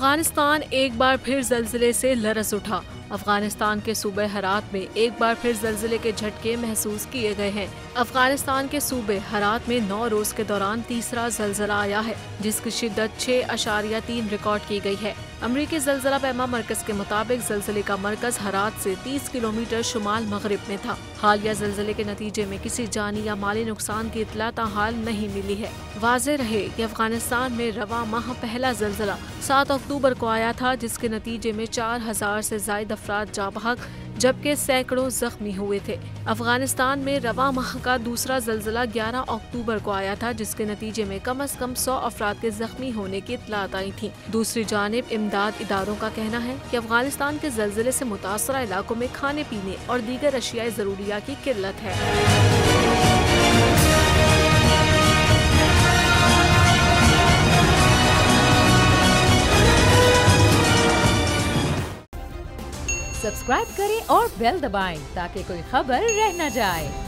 अफगानिस्तान एक बार फिर जल्जले से लरस उठा। अफगानिस्तान के सूबे हरात में एक बार फिर जल्जले के झटके महसूस किए गए हैं। अफगानिस्तान के सूबे हरात में 9 रोज के दौरान तीसरा जल्जला आया है, जिसकी शिद्दत 6.3 रिकॉर्ड की गई है। अमरीकी जल्जला पैमा मरकज के मुताबिक जल्जले का मरकज हरात से 30 किलोमीटर शुमाल मगरिब में था। हालिया जल्जले के नतीजे में किसी जानी या माली नुकसान की इत्तला ताहाल नहीं मिली है। वाज़ेह रहे कि अफगानिस्तान में रवां माह पहला जल्जला 7 अक्टूबर को आया था, जिसके नतीजे में 4000 से ज्यादा अफराद जाँ बहक जबकि सैकड़ों जख्मी हुए थे। अफगानिस्तान में रवां माह का दूसरा जल्जला 11 अक्टूबर को आया था, जिसके नतीजे में कम से कम 100 अफराद के जख्मी होने की इत्तलात आई थी। दूसरी जानिब इमदाद इदारों का कहना है कि अफगानिस्तान के जल्जले से मुतासरा इलाकों में खाने पीने और दीगर अशियाए जरूरिया की किल्लत है। सब्सक्राइब करें और बेल दबाएं ताकि कोई खबर रह न जाए।